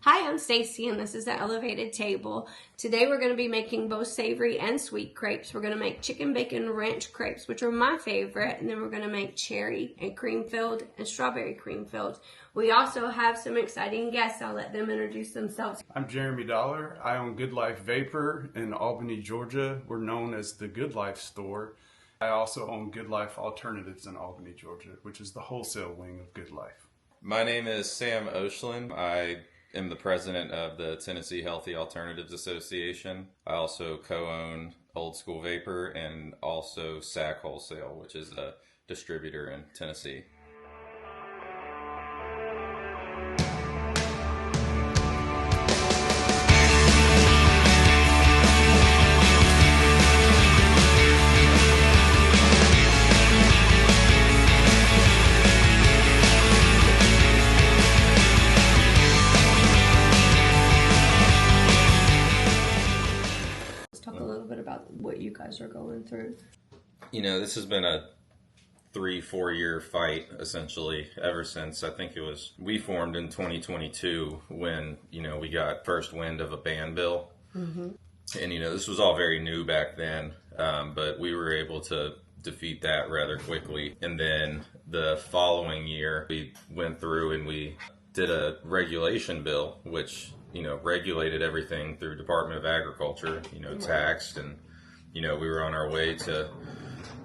Hi, I'm Stacy and this is The Elevated Table. Today we're going to be making both savory and sweet crepes. We're going to make chicken bacon ranch crepes, which are my favorite, and then we're going to make cherry and cream filled and strawberry cream filled. We also have some exciting guests. I'll let them introduce themselves. I'm Jeremy Dollar. I own Good Life Vapor in Albany, Georgia. We're known as the Good Life store. I also own Good Life Alternatives in Albany, Georgia, which is the wholesale wing of Good Life. My name is Sam Oechslin. I am the president of the Tennessee Healthy Alternatives Association. I also co-own Old School Vapor and also SAC Wholesale, which is a distributor in Tennessee. What you guys are going through. You know, this has been a 3-4 year fight essentially ever since we formed in 2022 when, we got first wind of a ban bill. Mm-hmm. And, this was all very new back then, but we were able to defeat that rather quickly. And then the following year, we went through and we did a regulation bill, which, regulated everything through Department of Agriculture, taxed and we were on our way to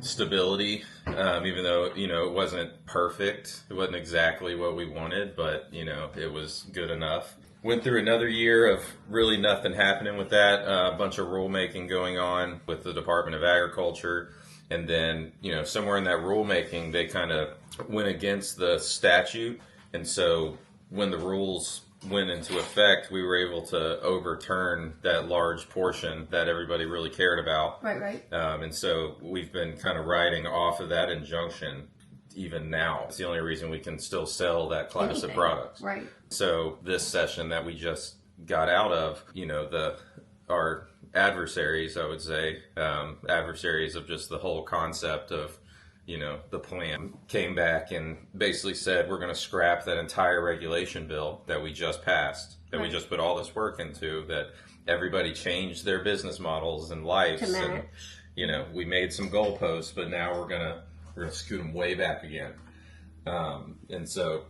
stability, even though, it wasn't perfect. It wasn't exactly what we wanted, but, it was good enough. Went through another year of really nothing happening with that, a bunch of rulemaking going on with the Department of Agriculture. And then, somewhere in that rulemaking, they kind of went against the statute. And so when the rules went into effect, we were able to overturn that large portion that everybody really cared about. Right. And so we've been kind of riding off of that injunction even now. It's the only reason we can still sell that class of products. Right. So this session that we just got out of, our adversaries, I would say, adversaries of just the whole concept of the plan, came back and basically said, we're going to scrap that entire regulation bill that we just passed, that we just put all this work into, that everybody changed their business models and lives. And, we made some goalposts, but now we're going to scoot them way back again. And so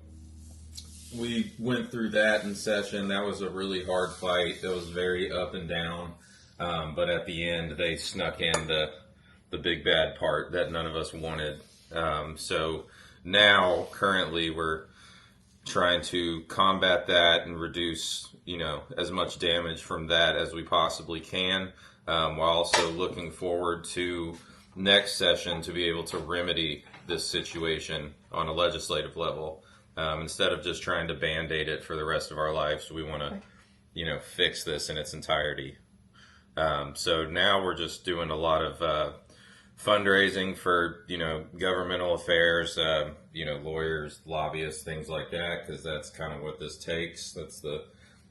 we went through that in session. That was a really hard fight. It was very up and down. But at the end, they snuck in the big bad part that none of us wanted. So now, currently, we're trying to combat that and reduce, as much damage from that as we possibly can, while also looking forward to next session to be able to remedy this situation on a legislative level. Instead of just trying to Band-Aid it for the rest of our lives, we want to, fix this in its entirety. So now we're just doing a lot of fundraising for, governmental affairs, lawyers, lobbyists, things like that, because that's kind of what this takes. That's the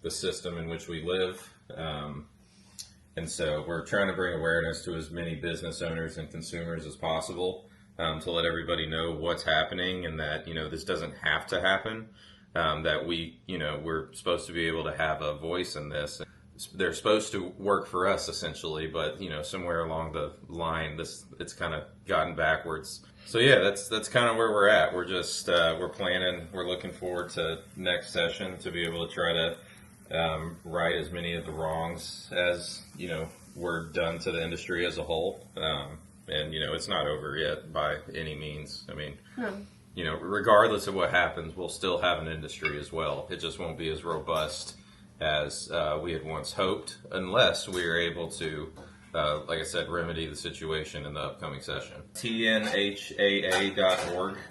system in which we live. And so we're trying to bring awareness to as many business owners and consumers as possible, to let everybody know what's happening and that, this doesn't have to happen, that we're supposed to be able to have a voice in this. They're supposed to work for us essentially, but somewhere along the line, it's kind of gotten backwards. So yeah, that's kind of where we're at. We're just we're planning. We're looking forward to next session to be able to try to right as many of the wrongs as were done to the industry as a whole. And it's not over yet by any means. I mean, regardless of what happens, we'll still have an industry as well. It just won't be as robust as we had once hoped, unless we are able to, like I said, remedy the situation in the upcoming session. TNHAA.org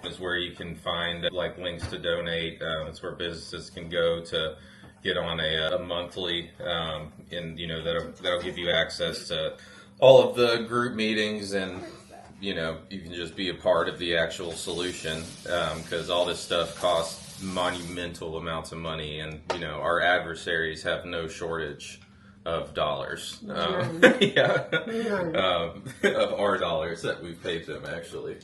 is where you can find links to donate. It's where businesses can go to get on a monthly, and that'll give you access to all of the group meetings, and you can just be a part of the actual solution, because all this stuff costs monumental amounts of money, and our adversaries have no shortage of dollars. Of our dollars that we've paid them, actually.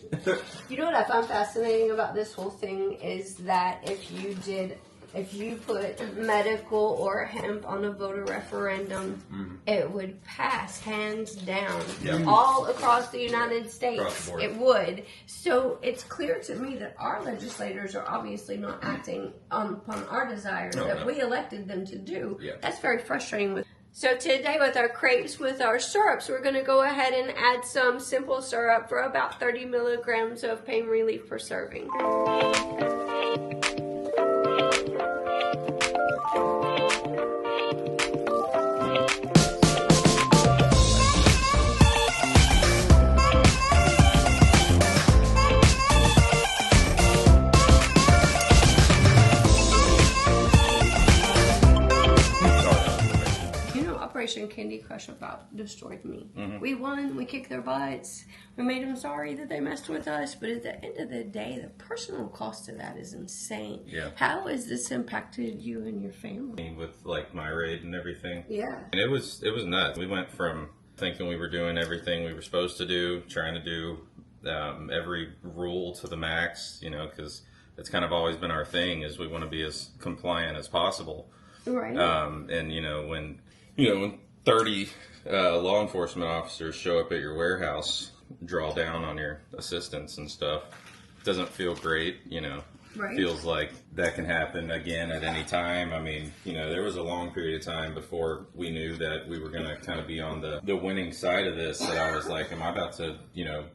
You know what I found fascinating about this whole thing is that if you did if you put medical or hemp on a voter referendum, it would pass hands down. All across the United States, Across the board. it would. So it's clear to me that our legislators are obviously not acting upon our desires that we elected them to do. Yeah. That's very frustrating. So today with our crepes, with our syrups, we're going to go ahead and add some simple syrup for about 30 milligrams of pain relief per serving. Candy Crush about destroyed me. We won, we kicked their butts, we made them sorry that they messed with us, but at the end of the day, the personal cost of that is insane. Yeah. How has this impacted you and your family? With like my rate and everything. Yeah. And it was nuts. We went from thinking we were doing everything we were supposed to do, trying to do every rule to the max, because it's kind of always been our thing is we want to be as compliant as possible. Right. And when 30 law enforcement officers show up at your warehouse, draw down on your assistants and stuff, it doesn't feel great, Right. Feels like that can happen again at any time. I mean, there was a long period of time before we knew that we were going to kind of be on the winning side of this that I was like, am I about to,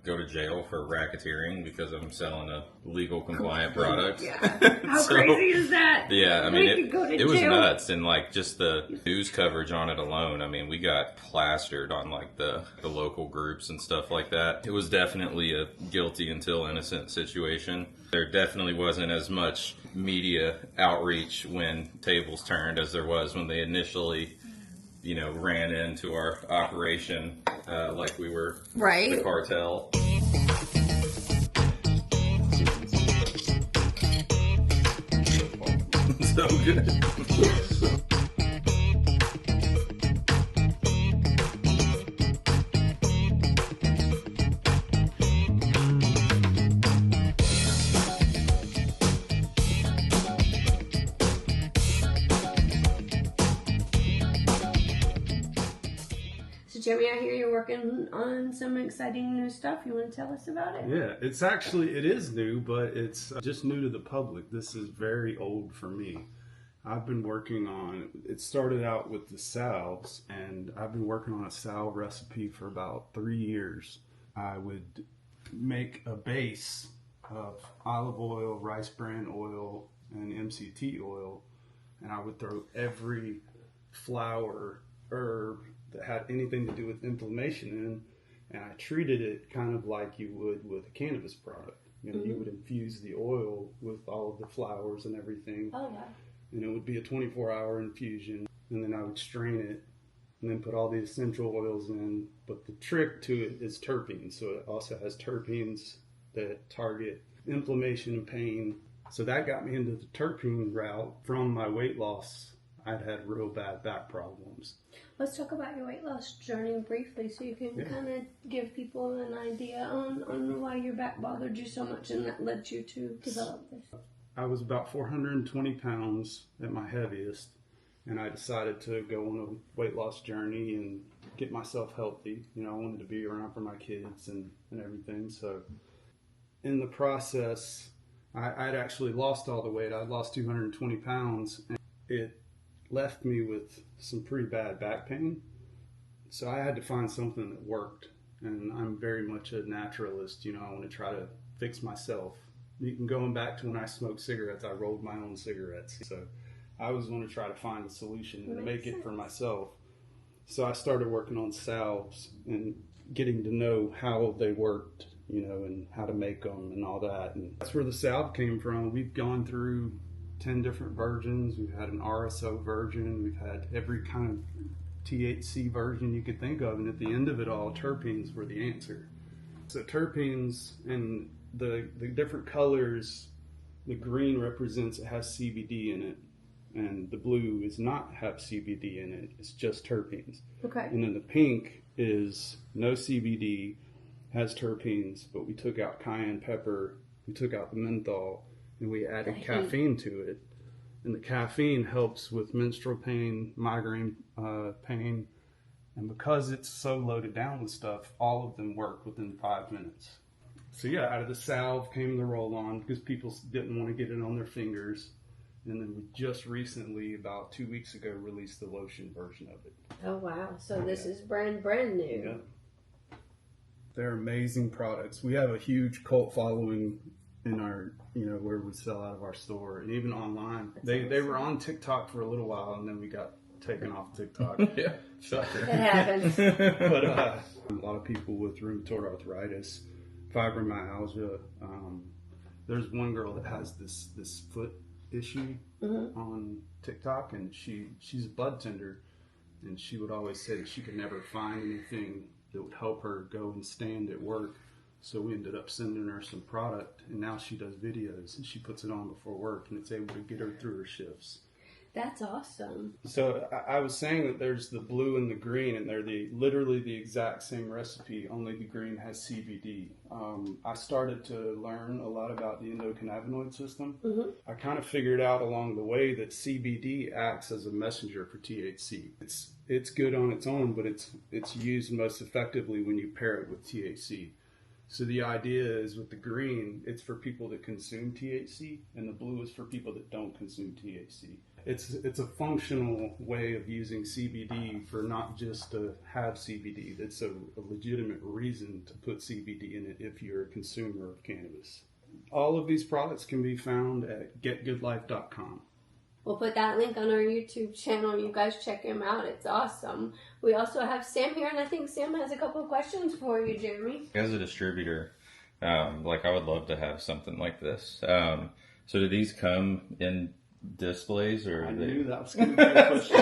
go to jail for racketeering because I'm selling a legal compliant product? Yeah. How crazy is that? Yeah, I mean, it was jail. nuts. And like just the news coverage on it alone, I mean, we got plastered on like the local groups and stuff like that. It was definitely a guilty until innocent situation. There definitely wasn't as much media outreach when tables turned as there was when they initially, ran into our operation like we were the cartel. So good. Jimmy, I hear you're working on some exciting new stuff. You want to tell us about it? Yeah, it is new, but it's just new to the public. This is very old for me. I've been working on, it started out with the salves, and I've been working on a salve recipe for about 3 years. I would make a base of olive oil, rice bran oil, and MCT oil, and I would throw every flower, herb, that had anything to do with inflammation in, and I treated it kind of like you would with a cannabis product. You would infuse the oil with all of the flowers and everything. Oh, wow. And it would be a 24-hour infusion, and then I would strain it and then put all the essential oils in. But the trick to it is terpenes. So it also has terpenes that target inflammation and pain. So that got me into the terpene route. From my weight loss, I'd had real bad back problems. Let's talk about your weight loss journey briefly so you can kind of give people an idea on why your back bothered you so much and that led you to develop this. I was about 420 pounds at my heaviest, and I decided to go on a weight loss journey and get myself healthy. I wanted to be around for my kids and everything. So in the process, I'd actually lost all the weight. I'd lost 220 pounds, and it left me with some pretty bad back pain. So I had to find something that worked, and I'm very much a naturalist. I want to try to fix myself. Even going back to when I smoked cigarettes, I rolled my own cigarettes. So I was going to try to find a solution and make it for myself. So I started working on salves and getting to know how they worked, and how to make them and all that. And that's where the salve came from. We've gone through 10 different versions. We've had an RSO version. We've had every kind of THC version you could think of. And at the end of it all, terpenes were the answer. So terpenes and the different colors, the green represents it has CBD in it. And the blue is not have CBD in it. It's just terpenes. Okay. And then the pink is no CBD, has terpenes, but we took out cayenne pepper, we took out the menthol, and we added caffeine to it. And the caffeine helps with menstrual pain, migraine pain. And because it's so loaded down with stuff, all of them work within 5 minutes. So yeah, out of the salve came the roll-on because people didn't want to get it on their fingers. And then we just recently, about 2 weeks ago, released the lotion version of it. Oh, wow. So this is brand new. Yeah. They're amazing products. We have a huge cult following in our, where we sell out of our store and even online. They were on TikTok for a little while and then we got taken off TikTok. Yeah, shocker. It happens. But a lot of people with rheumatoid arthritis, fibromyalgia. There's one girl that has this foot issue on TikTok, and she's a bud tender, and she would always say that she could never find anything that would help her go and stand at work. So we ended up sending her some product, and now she does videos and she puts it on before work, and it's able to get her through her shifts. That's awesome. So I was saying that there's the blue and the green, and they're literally the exact same recipe, only the green has CBD. I started to learn a lot about the endocannabinoid system. I kind of figured out along the way that CBD acts as a messenger for THC. It's good on its own, but it's used most effectively when you pair it with THC. So the idea is with the green, it's for people that consume THC, and the blue is for people that don't consume THC. It's a functional way of using CBD for not just to have CBD. It's a legitimate reason to put CBD in it if you're a consumer of cannabis. All of these products can be found at getgoodlife.com. We'll put that link on our YouTube channel. You guys check him out. It's awesome. We also have Sam here, and I think Sam has a couple of questions for you, Jeremy. As a distributor, I would love to have something like this. So do these come in displays, or I knew that was going to be a question.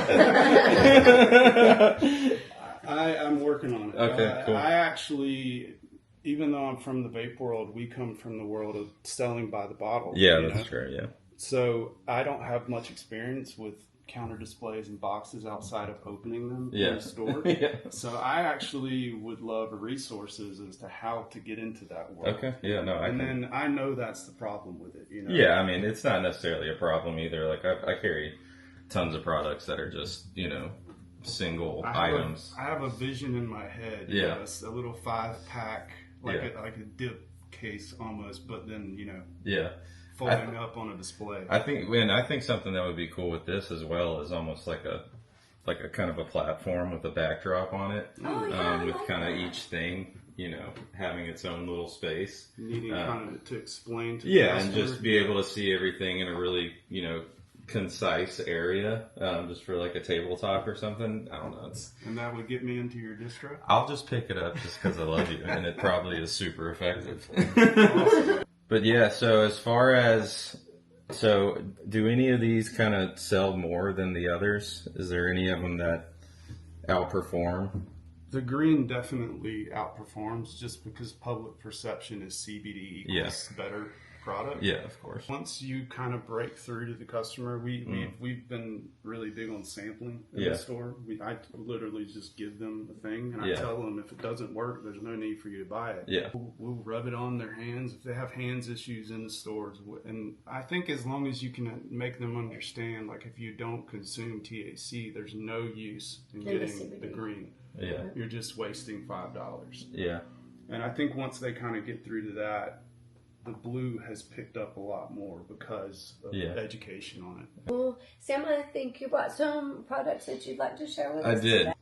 I'm working on it. Okay, cool. I actually, even though I'm from the vape world, we come from the world of selling by the bottle. Yeah, that's true. Yeah. So I don't have much experience with counter displays and boxes outside of opening them in the store. Yeah. So I actually would love resources as to how to get into that world. Okay. Yeah. No. Then I know that's the problem with it. Yeah. I mean, it's not necessarily a problem either. Like I carry tons of products that are just single items. I have a vision in my head. Yeah. A little 5-pack, like a dip case almost, but then Yeah. folding up on a display. I think something that would be cool with this as well is almost like a kind of a platform with a backdrop on it, with kind of each thing, having its own little space. Needing kind of to explain to the customer. And just be able to see everything in a really concise area, just for like a tabletop or something. I don't know. And that would get me into your distro? I'll just pick it up just because I love you, and it probably is super effective. Awesome. But yeah, so as far as, do any of these kind of sell more than the others? Is there any of them that outperform? The green definitely outperforms just because public perception is CBD equals better product. Yeah, of course. Once you kind of break through to the customer, we've been really big on sampling in the store. I literally just give them a thing and I tell them if it doesn't work, there's no need for you to buy it. Yeah. We'll rub it on their hands if they have hands issues in the stores. And I think as long as you can make them understand, like if you don't consume THC, there's no use in getting the green. Yeah. You're just wasting $5. Yeah. And I think once they kind of get through to that, the blue has picked up a lot more because of education on it. Well, Sam, I think you brought some products that you'd like to share with us. I did. Today.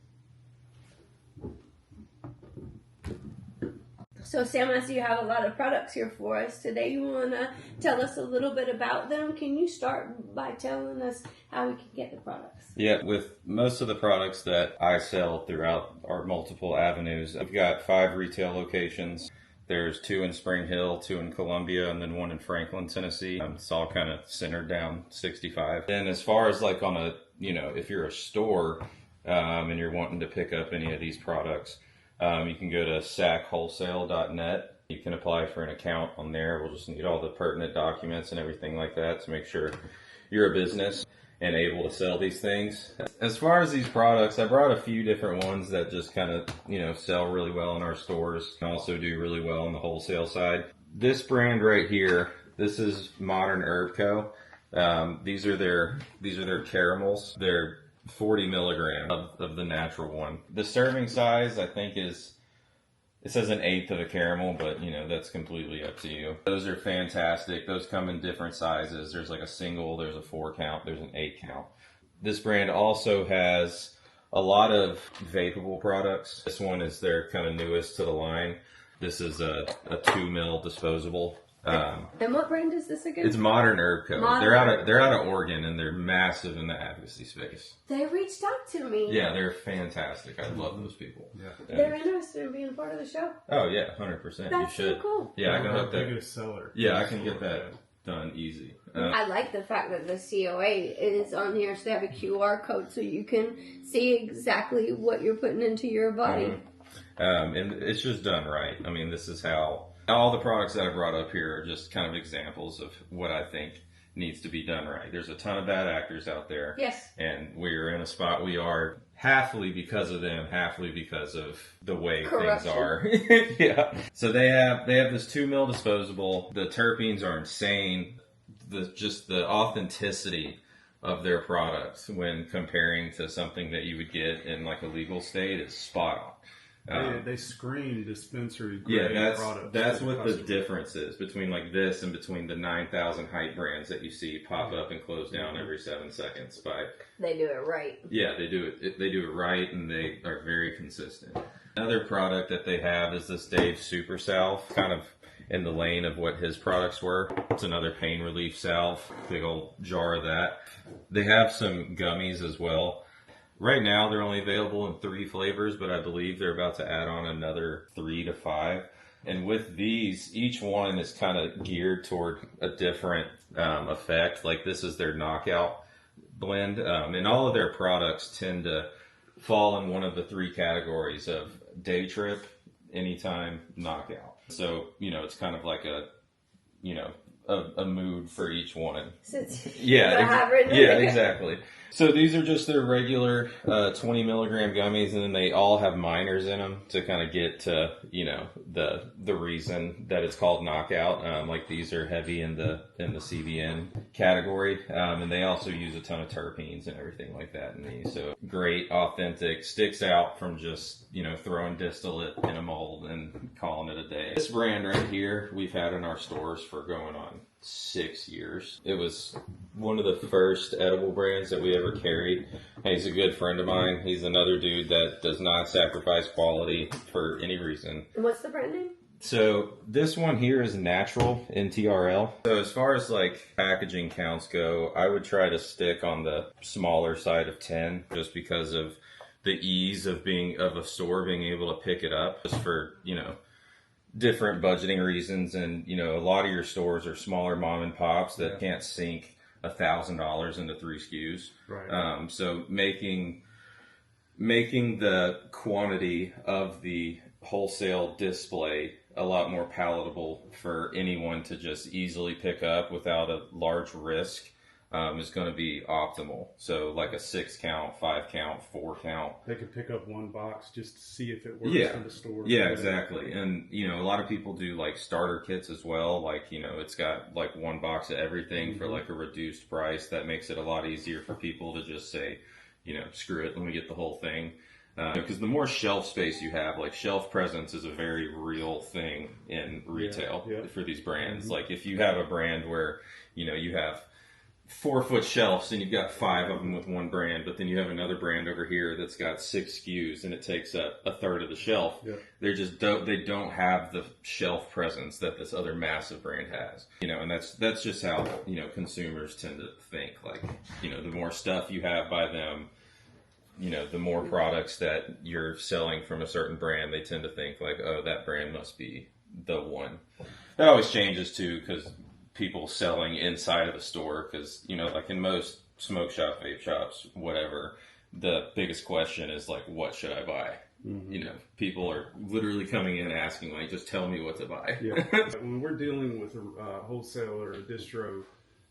So, Sam, I see you have a lot of products here for us today. You want to tell us a little bit about them? Can you start by telling us how we can get the products? Yeah, with most of the products that I sell throughout our multiple avenues, I've got 5 retail locations. There's 2 in Spring Hill, 2 in Columbia, and then 1 in Franklin, Tennessee. It's all kind of centered down 65. And as far as like on a, if you're a store and you're wanting to pick up any of these products, you can go to sacwholesale.net. You can apply for an account on there. We'll just need all the pertinent documents and everything like that to make sure you're a business and able to sell these things. As far as these products, I brought a few different ones that just kind of, sell really well in our stores and also do really well on the wholesale side. This brand right here, this is Modern Herb Co. These are their caramels. They're 40 milligram of the natural one. The serving size, I think, is, it says 1/8 of a caramel, but you know, that's completely up to you. Those are fantastic. Those come in different sizes. There's like a single, there's a 4 count, there's an 8 count. This brand also has a lot of vapable products. This one is their kind of newest to the line. This is a 2 mil disposable. And what brand is this again? It's Modern Herb Co. Modern. They're out of Oregon, and they're massive in the advocacy space. They reached out to me. Yeah, they're fantastic. I love those people. Yeah. They're interested in being a part of the show. Oh yeah, 100%. That's you should. so cool. Yeah, I can Our hook that. biggest seller. Yeah, I can get that done easy. I like the fact that the COA is on here, so they have a QR code so you can see exactly what you're putting into your body. And it's just done right. I mean, this is how all the products that I brought up here are just kind of examples of what I think needs to be done right. There's a ton of bad actors out there. Yes. And we're in a spot we are halfly because of them, halfly because of the way Corruption. things are. Yeah. So they have this 2 mil disposable. The terpenes are insane. Just the authenticity of their products when comparing to something that you would get in like a legal state is spot on. They screen dispensary Yeah, grade products. that's what the difference is between like this and between the 9,000 hype brands that you see pop up and close down every 7 seconds. They do it right. Yeah, they do it right, and they are very consistent. Another product that they have is this Dave Super Salve, kind of in the lane of what his products were. It's another pain relief salve, big old jar of that. They have some gummies as well. Right now, they're only available in 3 flavors, but I believe they're about to add on another 3 to 5. And with these, each one is kind of geared toward a different effect. Like this is their knockout blend. And all of their products tend to fall in one of the 3 categories of day trip, anytime, knockout. So, you know, it's kind of like a mood for each one. Yeah, exactly. So these are just their regular 20 milligram gummies, and then they all have minors in them to kind of get to, you know, the reason that it's called knockout. Like these are heavy in the CBN category, and they also use a ton of terpenes and everything like that in these. So great, authentic, sticks out from just, you know, throwing distillate in a mold and calling it a day. This brand right here, we've had in our stores for going on 6 years. It was one of the first edible brands that we ever carried. He's a good friend of mine. He's another dude that does not sacrifice quality for any reason. And what's the brand name? So this one here is natural NTRL. So as far as like packaging counts go, I would try to stick on the smaller side of 10 just because of the ease of a store being able to pick it up, just for, you know, different budgeting reasons. And, you know, a lot of your stores are smaller mom and pops that can't sink $1,000 into 3 SKUs. Right. So making the quantity of the wholesale display a lot more palatable for anyone to just easily pick up without a large risk is going to be optimal. So like a 6 count, 5 count, 4 count. They could pick up one box just to see if it works for the store. Yeah, exactly. And, you know, a lot of people do like starter kits as well. Like, you know, it's got like 1 box of everything for like a reduced price. That makes it a lot easier for people to just say, you know, screw it, let me get the whole thing. Because the more shelf space you have, like shelf presence is a very real thing in retail for these brands. Like if you have a brand where, you know, you have 4-foot shelves and you've got 5 of them with one brand, but then you have another brand over here that's got 6 SKUs and it takes up a third of the shelf. They just don't have the shelf presence that this other massive brand has. You know, and that's just how, you know, consumers tend to think. Like, you know, the more stuff you have by them, you know, the more products that you're selling from a certain brand, they tend to think like, oh, that brand must be the one. That always changes too, because people selling inside of the store, because, you know, like in most smoke shop, vape shops, whatever, the biggest question is like, what should I buy? You know, people are literally coming in asking like, just tell me what to buy. When we're dealing with a wholesaler or a distro,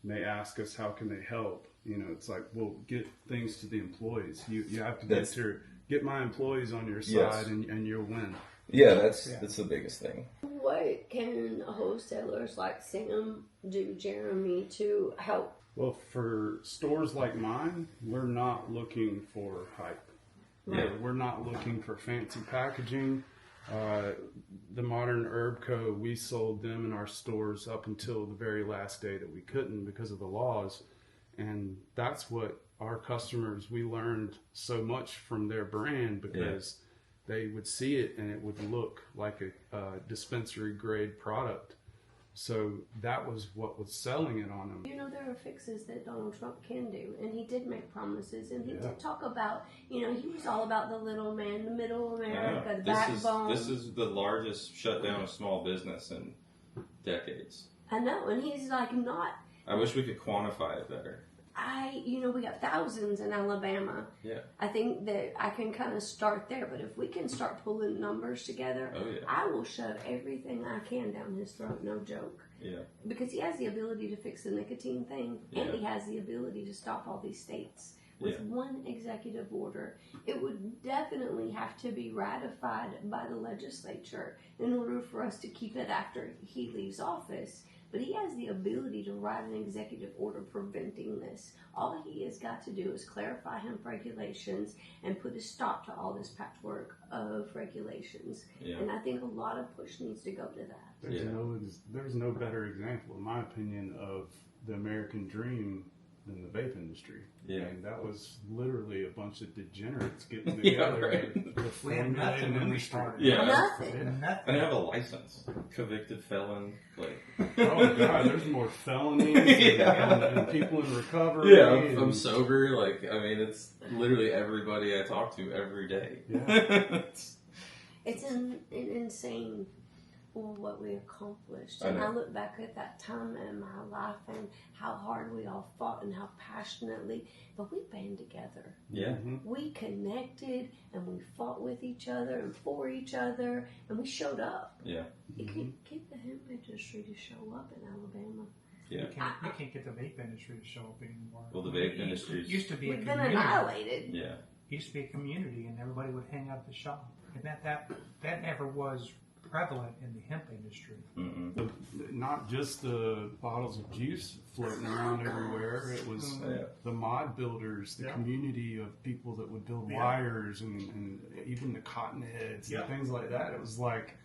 and they ask us how can they help, you know, it's like, well, get things to the employees. You have to get my employees on your side, and you'll win. Yeah, that's the biggest thing. What what can wholesalers like Sam do, Jeremy, to help? Well, for stores like mine, we're not looking for hype. Right. We're not looking for fancy packaging. The Modern Herb Co., we sold them in our stores up until the very last day that we couldn't because of the laws. And that's what our customers, we learned so much from their brand because they would see it and it would look like a dispensary grade product. So that was what was selling it on them. You know, there are fixes that Donald Trump can do, and he did make promises, and he did talk about, you know, he was all about the little man, the middle America, the backbone. This is the largest shutdown of small business in decades. I know, and he's like not. I wish we could quantify it better. We got thousands in Alabama. Yeah. I think that I can kind of start there, but if we can start pulling numbers together, I will shove everything I can down his throat, no joke. Yeah. Because he has the ability to fix the nicotine thing, and he has the ability to stop all these states with one executive order. It would definitely have to be ratified by the legislature in order for us to keep it after he leaves office. But he has the ability to write an executive order preventing this. All he has got to do is clarify hemp regulations and put a stop to all this patchwork of regulations. Yeah. And I think a lot of push needs to go to that. There's no better example, in my opinion, of the American dream than the vape industry. Yeah. And that was literally a bunch of degenerates getting together and formulating an industry. Nothing. And have a license. Convicted felon. Oh God, there's more felonies and people in recovery. Yeah, I'm sober. It's literally everybody I talk to every day. Yeah. It's an insane what we accomplished. And I look back at that time in my life and how hard we all fought and how passionately, but we band together. Yeah. Mm-hmm. We connected and we fought with each other and for each other and we showed up. Yeah. You can't get the hemp industry to show up in Alabama. Yeah. You can't get the vape industry to show up anymore. Well, the vape industry used to be we've a been community. annihilated. It Yeah. used to be a community and everybody would hang out at the shop. And that never was prevalent in the hemp industry. Mm-mm. Not just the bottles of juice floating around everywhere. It was the mod builders, the community of people that would build wires and even the cotton heads and things like that. It was like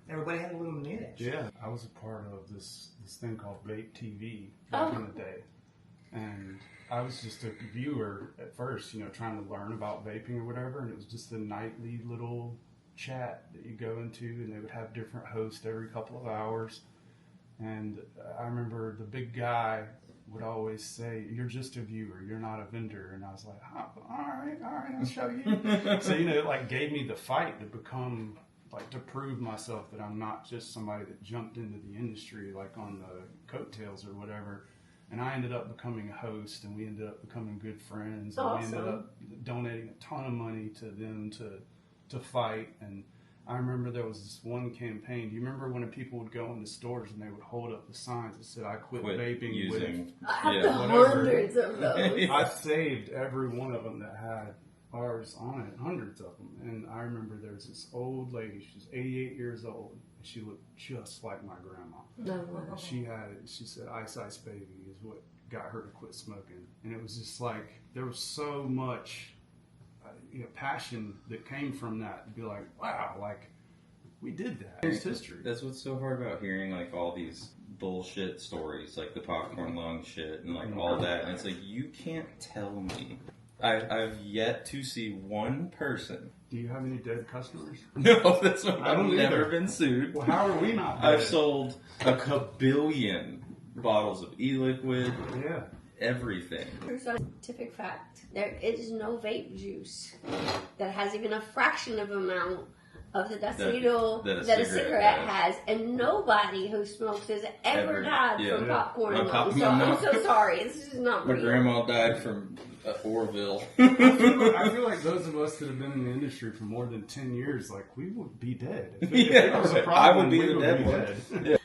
everybody had a little niche. Yeah, I was a part of this thing called Vape TV back in the day, and I was just a viewer at first, trying to learn about vaping or whatever, and it was just a nightly little chat that you go into, and they would have different hosts every couple of hours. And I remember the big guy would always say, "You're just a viewer, you're not a vendor." And I was like, all right, I'll show you. So it gave me the fight to become to prove myself that I'm not just somebody that jumped into the industry on the coattails or whatever. And I ended up becoming a host, and we ended up becoming good friends. And we ended up donating a ton of money to them to fight. And I remember there was this one campaign. Do you remember when people would go into stores and they would hold up the signs that said, "I quit vaping using I have hundreds of those. I saved every one of them that had ours on it, hundreds of them. And I remember there was this old lady. She was 88 years old. And she looked just like my grandma. No. She said Ice Ice Baby is what got her to quit smoking. And it was just there was so much passion that came from that, to be like, wow, we did that. It's history. That's what's so hard about hearing all these bullshit stories, the popcorn lung shit and all that. And it's you can't tell me. I've yet to see one person. Do you have any dead customers? No, that's what I've never been sued. Well, how are we not dead? I've sold a kabillion bottles of e-liquid. Yeah. Everything. Here's a scientific fact. There is no vape juice that has even a fraction of amount of the decimal that a cigarette has. And nobody who smokes has ever died from popcorn lung. So I'm so sorry. This is not My real. grandma died from Orville. I feel like those of us that have been in the industry for more than 10 years, we would be dead. If it was a problem, I would be the dead one. Yeah.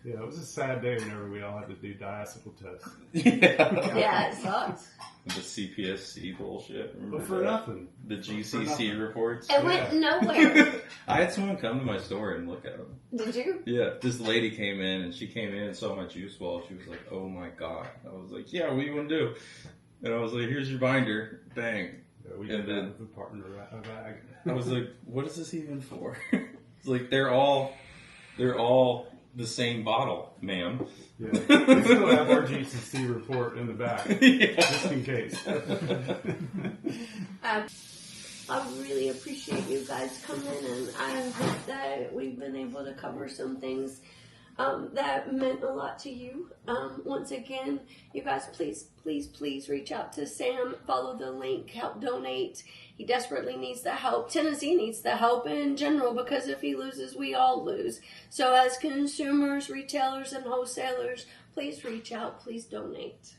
Yeah, it was a sad day whenever we all had to do diacetyl tests. Yeah, it sucks. The CPSC bullshit. Remember But for that? nothing. The GCC reports. It went nowhere. I had someone come to my store and look at them. Did you? Yeah, this lady came in and she came in and saw my juice ball. She was like, "Oh my god!" I was like, "Yeah, what do you want to do?" And I was like, "Here's your binder, bang." Yeah, we And did then- that with a partner bag. I was like, "What is this even for?" It's like they're all the same bottle, ma'am. Yeah, we still have our GCC report in the back, just in case. I really appreciate you guys coming, and I hope that we've been able to cover some things that meant a lot to you. Once again, you guys, please reach out to Sam. Follow the link. Help donate. He desperately needs the help. Tennessee needs the help in general, because if he loses, we all lose. So as consumers, retailers, and wholesalers, please reach out. Please donate.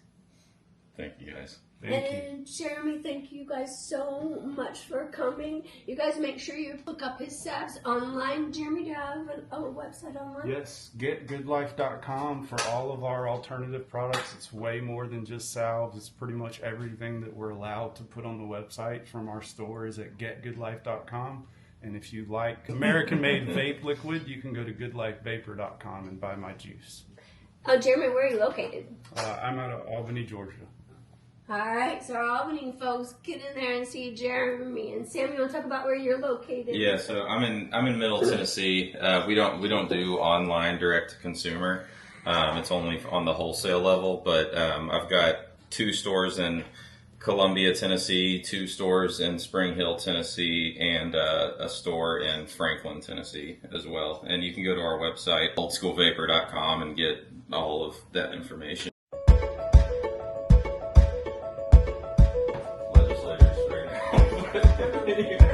Thank you guys. Thank you. And Jeremy, thank you guys so much for coming. You guys make sure you look up his salves online. Jeremy, do you have a website online? Yes, getgoodlife.com for all of our alternative products. It's way more than just salves. It's pretty much everything that we're allowed to put on the website from our store is at getgoodlife.com. And if you like American-made vape liquid, you can go to goodlifevapor.com and buy my juice. Jeremy, where are you located? I'm out of Albany, Georgia. All right, so our Albany folks, get in there and see Jeremy. And Sam, you want to talk about where you're located? Yeah, so I'm in Middle Tennessee. We don't do online direct to consumer. It's only on the wholesale level. But I've got 2 stores in Columbia, Tennessee, 2 stores in Spring Hill, Tennessee, and a store in Franklin, Tennessee as well. And you can go to our website, oldschoolvapor.com, and get all of that information. Legislators right now.